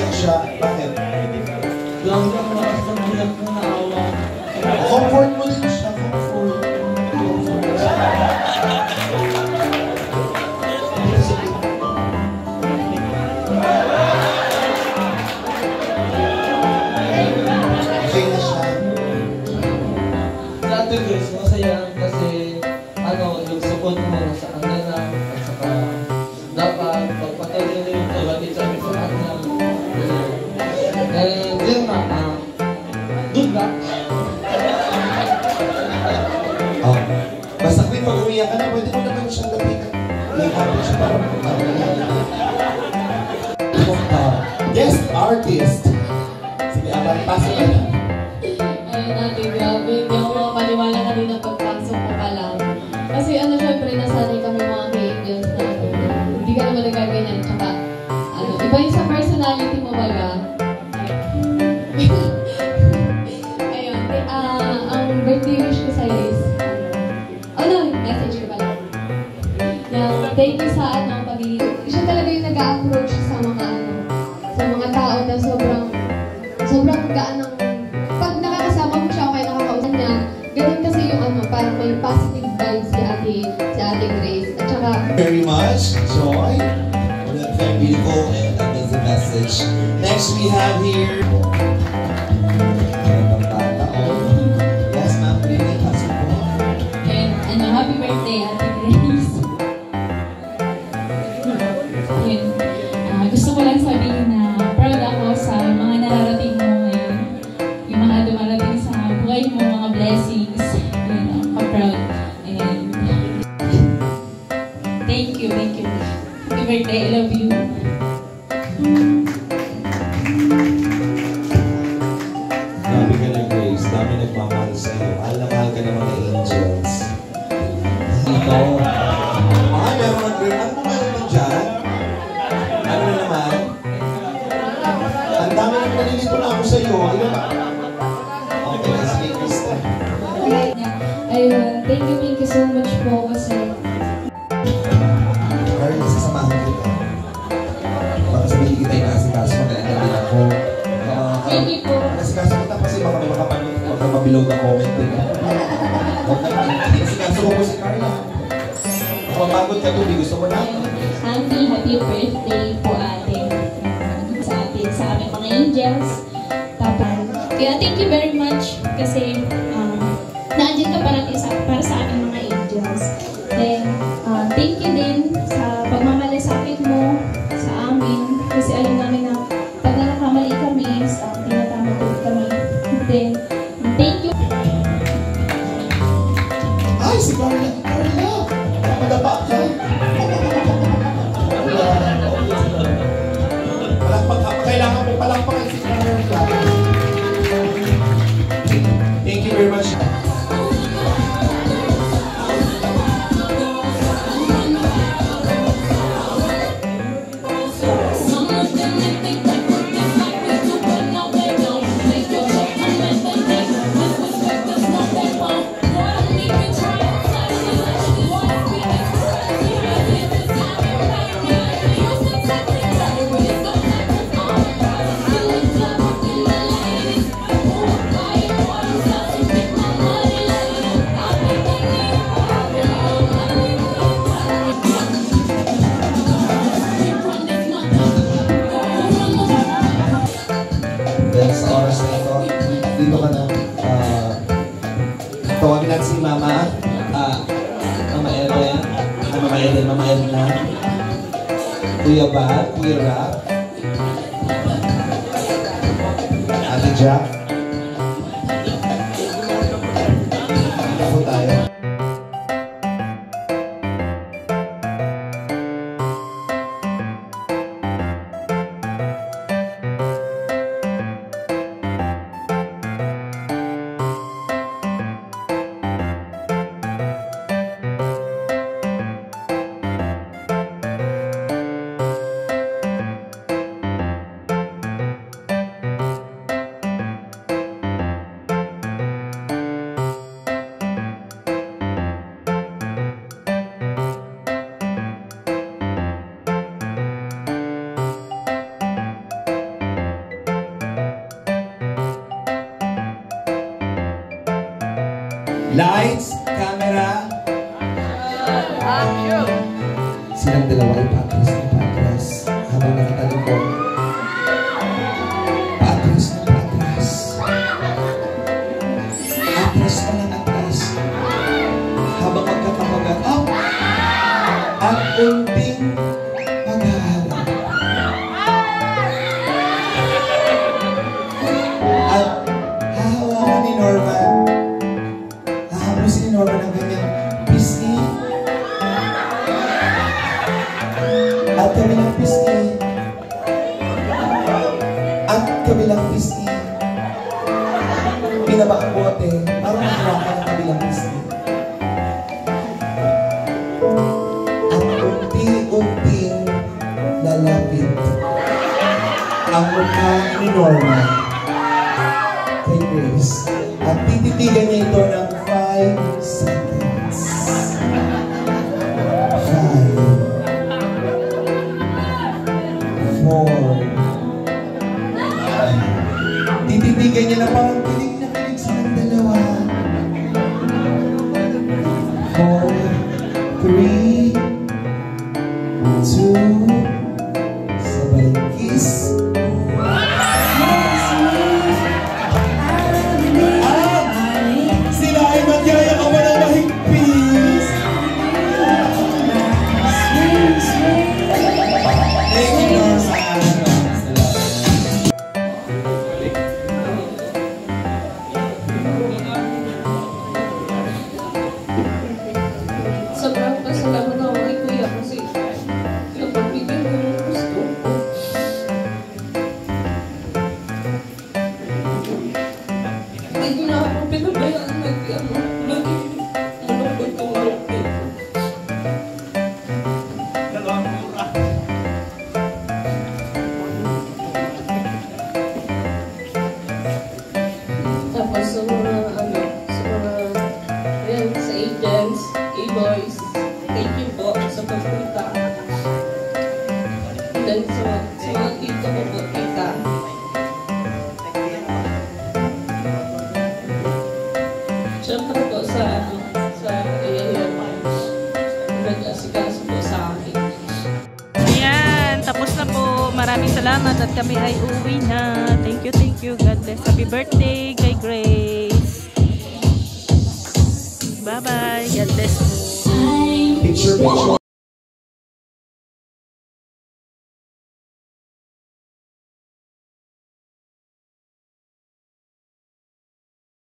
umiiyak siya. Bakit? Lang lakas ng bilang na naawa. Comfort mo din siya. Comfort. Okay na siya. Sa atin guys, masaya kasi yung support mo sa kanila at saka dapat pagpatuloy na yung pagbatid sa amin sa kanila. Yun nga, good luck. Basta kung pag umiyak ka na, pwede mo naman siyang lapitan. Lapitan siya para guest artist. Sige, abang pasok ka na. Ayun natin, grabe. Hindi ako makapaniwala kanina pagpasok ko pa lang. Kasi syempre, nasanay kami mga K-Angels na hindi ka naman nagaganyan. Tsaka, iba yung sa personality mo baga. Ayun, ang birthday wish ko sa'yo is, message ko pala. Thank you sa pagiging, siya talaga yung nag-a-approach sa mga tao na sobrang gaan ng, pag nakakasama mo siya o kaya nakakausap niya, ganun kasi yung parang may positive vibes si Ate Grace. At saka, very much, Joy. That's very beautiful and amazing message. Next we have here. Yes, ma'am. And happy birthday, Ate Grace. Gusto ko lang sabihin na proud ako sa mga nararating mo ngayon. Yung mga dumarating sa buhay mo, mga blessings. Pa-proud. And thank you. Happy birthday, I love you. Grabe ka na, Grace. Dami nagmamahal sa'yo. Mahal na mahal ka ng mga angels. Ito. Meron mga girl. Ano mo meron mo dyan? Ano na naman? Ang dami nang nalilito na ako sa'yo. Ano ba? Okay, sige, Krista. ayun, thank you so much po kasi Carl, sasamahan kita. Baka sabihin kita yung kasikaso, maganda din ako. thank you po. Kasikaso kita kasi baka may makapabilog na comment din. Kasikaso ko po si Carla. Pagod ka to, gusto mo na? Happy birthday po ate. Sa aming mga angels. Kaya thank you very much kasi nandiyan ka para sa aming mga angels. Then, thank you din sa pagmamalasakit mo sa amin kasi alam namin na pag nakakamali kami, tinatama po kami. Then, thank you. Ay, si Carla! Madapa ka! Kailangan mo palakpakan si Carla. Thank you very much. Sa oras na ito, dito ka na. Tawagin natin si Mama. Mama Erna. Kuya Bal, Kuya Rap. Ate Jack. Ako tayo. Lights, camera. Silang dalawa ay patras na patras. Habang nakatalong ko. Patras na patras. Atras pa ng atras. Habang magkatapagan. Oh! At unting maghaharap. At hahawakan ni Norman. Hahamusin ni Norman ang kanyang pisngi. At kabilang pisngi. At kabilang pisngi. Pinaba ang bote para mahirapan ang kabilang pisngi. At unti-unting lalapit ang mukha ni Norman kay Grace. At tititigan niya ito ng 5 seconds. 5 4 tititigan niya na parang kilig na kilig silang dalawa. 4 3 2 sabay kiss. Sila ay magyayakapan ng mahigpit. Thank you, Norman. Sobrang pasalamat ako kay Kuya kasi napagbigyan ko yung gusto ko. Hindi ko na ako pinabayaan naging malungkot ko malungkot. Tapos sa mga ayan, sa agents, boys, thank you po sa pagpunta. Then sa mga tito ko po, tita. Siyempre po sa ayan, nag-asikaso po sa akin. Ayan, tapos na po. Maraming salamat at kami ay uwi na. Thank you, God bless. Happy birthday kay Grace. Bye-bye. God bless po. Picture.